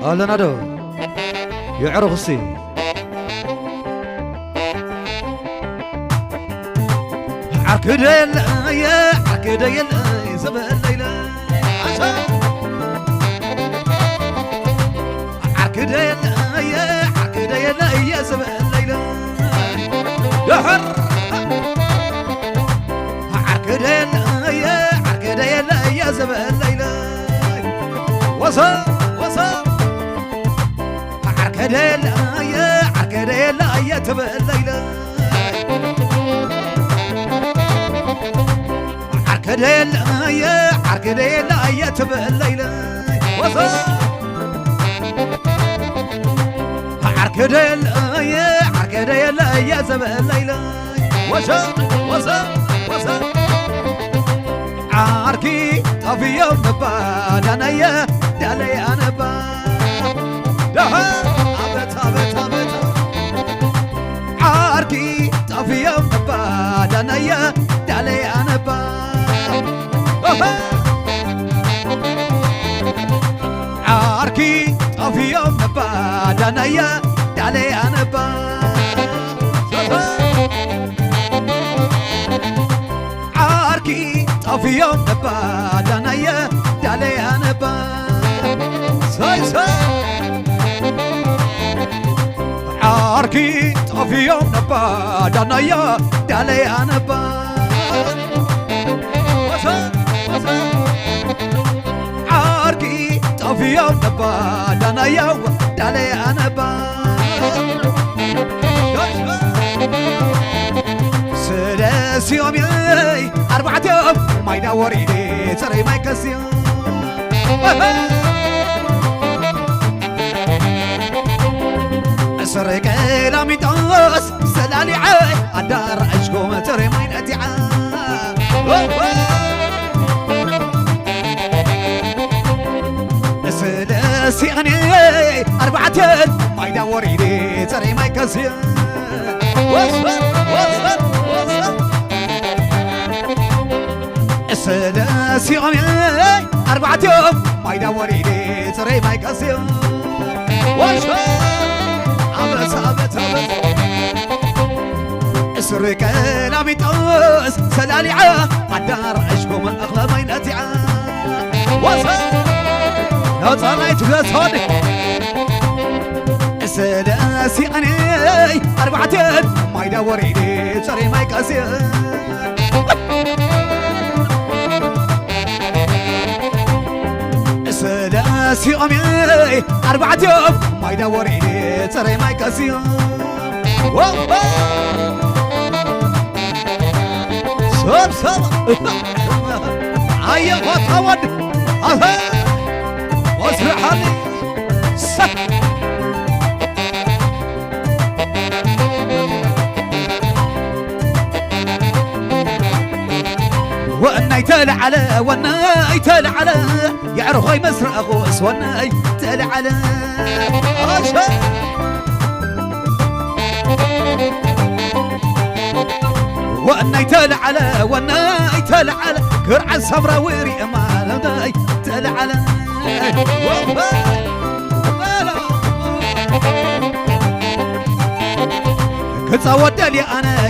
أهلا نادو يعرف السي عكدل يا عكدل زبل ليلى عكدل يا زبل ليلى دهر عكدل يا زبل ليلى وصل عكدل يا تبل ليلى عركدل يا تبل ليلى وصل عركدل يا زبل ليلى وصل عركي طفي يوم نبال انا يا دالي انا با ابت عركي طفي يوم نبال انا يا دالي انا با عركي طفي يوم نبال انا يا دالي انا با عركي طفي يوم نبال انا يا دالي انا با عركي طفي يوم نبال انا يا دالي انا با عركي طفي يوم نبال انا يا دالي انا با سلاس يومي 4 يوم ما يدور ايدي تري ما يكسي سرق لامي طاس سلالي عاي عدار عشقوم تري ما ينأتي سلاسي أني 4 يوم ما يدور ايدي تري ما يكسي وصل سلاسي أمي 4 يوم ما يدور إيدي تري ما يكسي وشو عبت سرق لامي طوس سلالي عدار عشقوم أغلى ما ينأتي وصل لا طلعت بلاسوني سلاسي أني 4 يوم ما يدور إيدي تري ما يكسي سلاسي أمي 4 يوم ما يدور إيدي تري ما يكسي صب هيا وطاود واصبح لي وناي تال على يعرف هاي مسر أغوص وناي تال على وناي تال على كرع الصبرة ويري أمال وناي تال على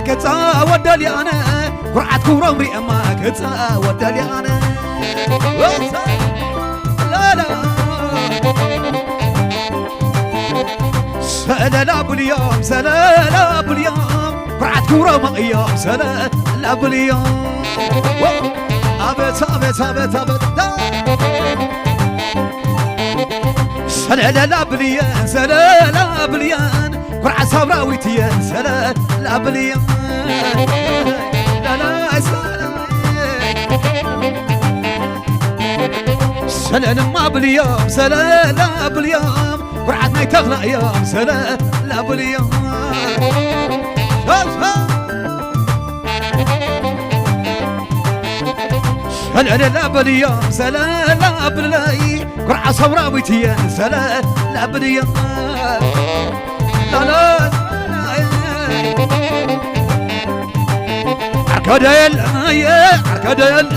كتا ودالي أنا قرعة كورمري أما كتا ودالي أنا لا سلالة باليوم قرعة كورم أيام سلالة باليوم أبت سلالة باليان قرعة صبراويتيان سلالة باليان سلالة ما باليوم سلالة باليوم قرعة ما تغلى يوم سلالة باليوم سلالة باليوم سلالة بالليل قرعة صبراويتيان سلالة باليوم لا عركدل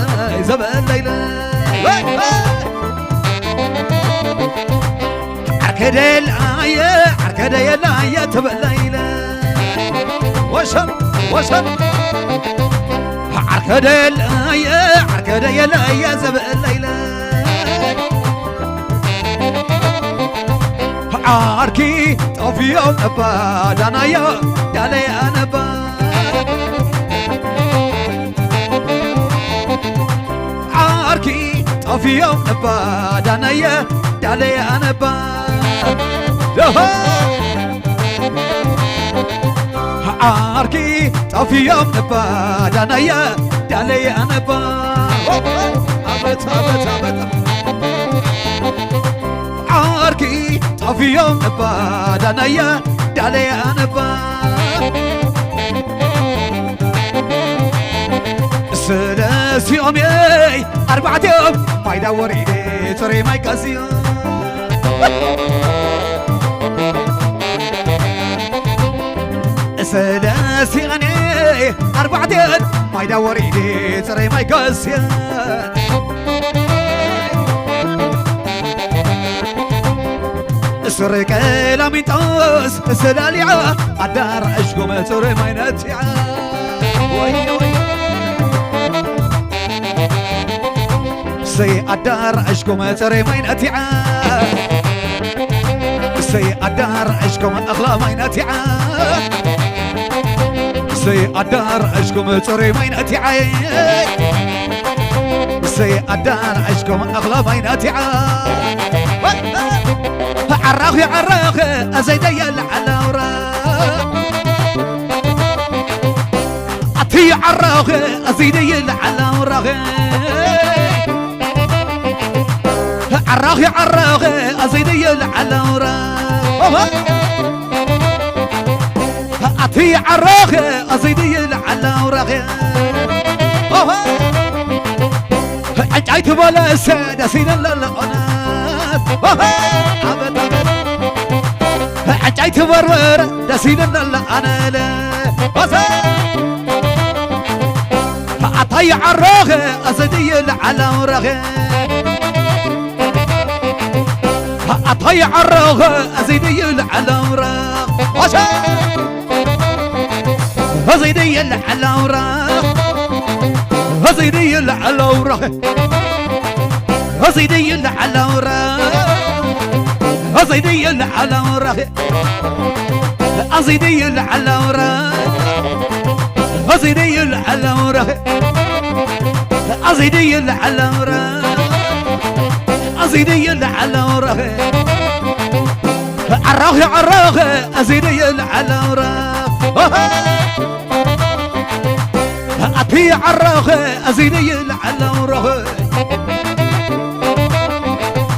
زبل ليلى عركدل آية عركدي لا تبليلة وشر وشر عركدل آية عركدي لا زبليلة عاركي طفي يوم أباد أنا يا دالي أنا عاركي طفي يوم أباد أنا يا دالي أنا عاركي طفي يوم أباد أنا يا دالي أنا أبت أبت أبت عاركي طفي يوم أباد أنا يا دالي أنا سلاسي يومي 4 يوم ما يدور إيدي تري ما يكاسي سلاسي غني 4 يوم ما يدور إيدي تري ما يكاسي سرك لا ميتوس سلاليعة عدار عشقوم تري ما ينتيعة وي وي سي عدار عشقوم تري ما ينتيعة سي عدار عشقوم أغلى ما ينتيعة سي عدار عشقوم تري ما ينتيعة سي عدار عشقوم أغلى ما ينتيعة عراخ يا عراخ أزيدي العلاورة أتي عراخ أزيدي العلاورة عراخ يا عراخ أزيدي العلاورة أتي عراخ أزيدي العلاورة عجيت بلا سادة سينا للأناس عجيت برور دسينا للأنا لا أطيع الرغ أزدي على ورغ أطيع الرغ أزدي على ورغ أزدي على ورغ أزيدي على ورغ أزيدي على ورغ أزيدي على ورغ أزيدي على ورغ أزيدي على ورغ أزيدي على ورغ أزيدي على ورغ عراغ عراغ أزيدي على ورغ أطيع عراغ أزيدي على ورغ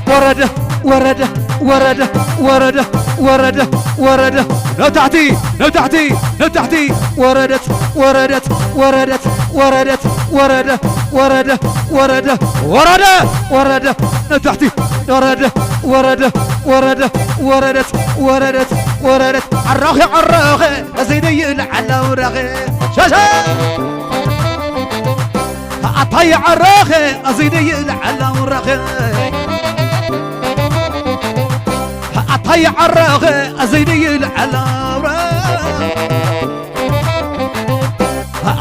ورده ورده ورده ورده ورده ورده لو تحتي لو تحتي لو تحتي وردت وردت وردت وردت ورده ورده ورده ورده ورده لو تحتي ورده ورده ورده وردت وردت وردت عراخ عراخ أزيدي على ورغ شاشا أطيع عراخ أزيدي على ورغ أطيع الرغ أزيدي العلاورة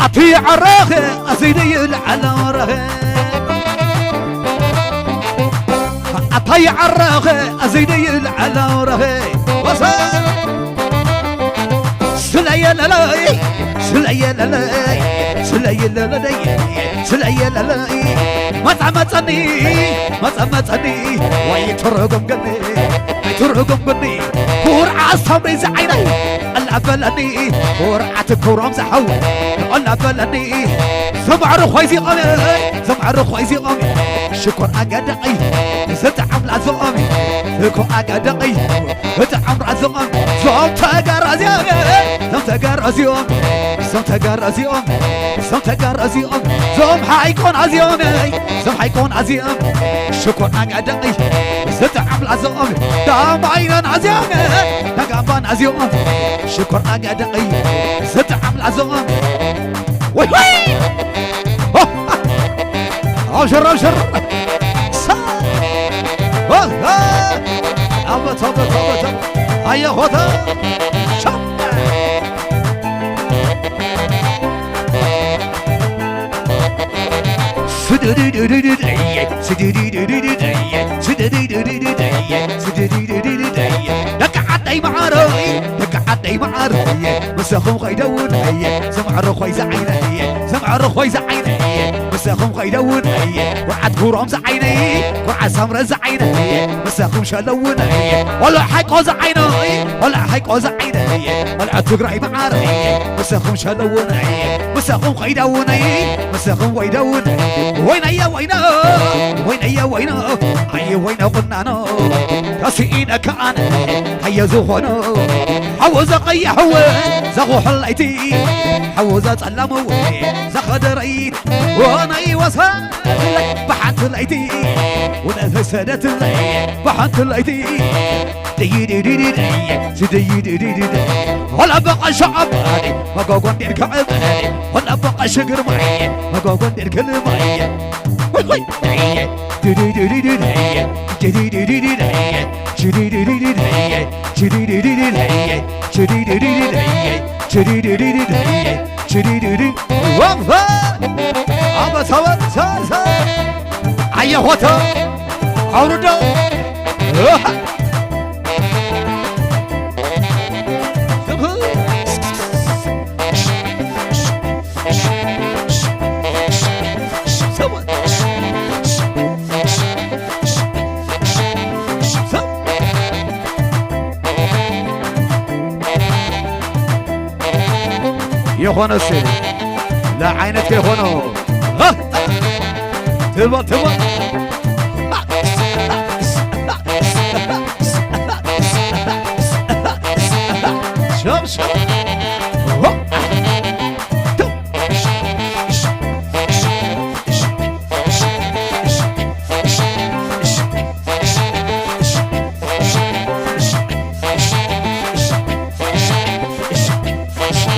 أطيع الرغ أزيدي العلاورة أطيع الرغ أزيدي العلاورة سليا للاي سليا للاي سليا للاي سليا للاي ما تعمتني ما تعمتني ويترقم قلبي يترقم قلبي كورعة صبري زعيني العبلني كورعة كورام زحو العبلني سمع رخويزي قامي سمع رخويزي قامي شكر أقدقي ستعمل عزوامي شكر أقدقي ستعمل عزوامي زوم تقر أزيامي زوم تقر أزيامي زوم تقر أزيامي زوم تقر أزيامي زوم حيكون أزيامي زوم حيكون أزيامي شكر أقدقي ستعمل عزوامي دام عينا أزيامي تقابان أزيامي شكر أقدقي ستعمل عزوامي وي وي أبشر أبشر أبت طب هيا هوتا شب لك عدي معاري لك عدي معاري مساخم خيدون هي سمع رخوي زعيني سمع رخوي زعيني مساخم خيدون هي وعد كورم زعيني وعد سمر زعيني مساخم شلون هي ولا حق زعيني ولا حق زعيني ولا تقرأي معاري مساخم شلون هي مساخم خيدون مساخم ويدون وين يا وينا وين يا وينا اي وين قلنا تسئين كان هيا زخنا حوز قي حوز زغو حليتي حوز ظلمو زخدريت وانا وصل بحنت ليتي ولا فسدت لي بحنت ليتي دي دي دي دي دي دي دي ولا بقى شعب ما قوقن دير كعب ولا بقى شجر معي ما قوقن دير كلمة أيه هوتا أوردو يخوانو السيد لا عينك يخوانو تبا تبا شوف شوف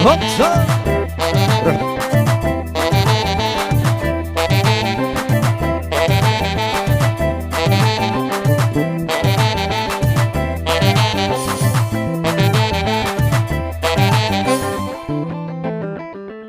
هوب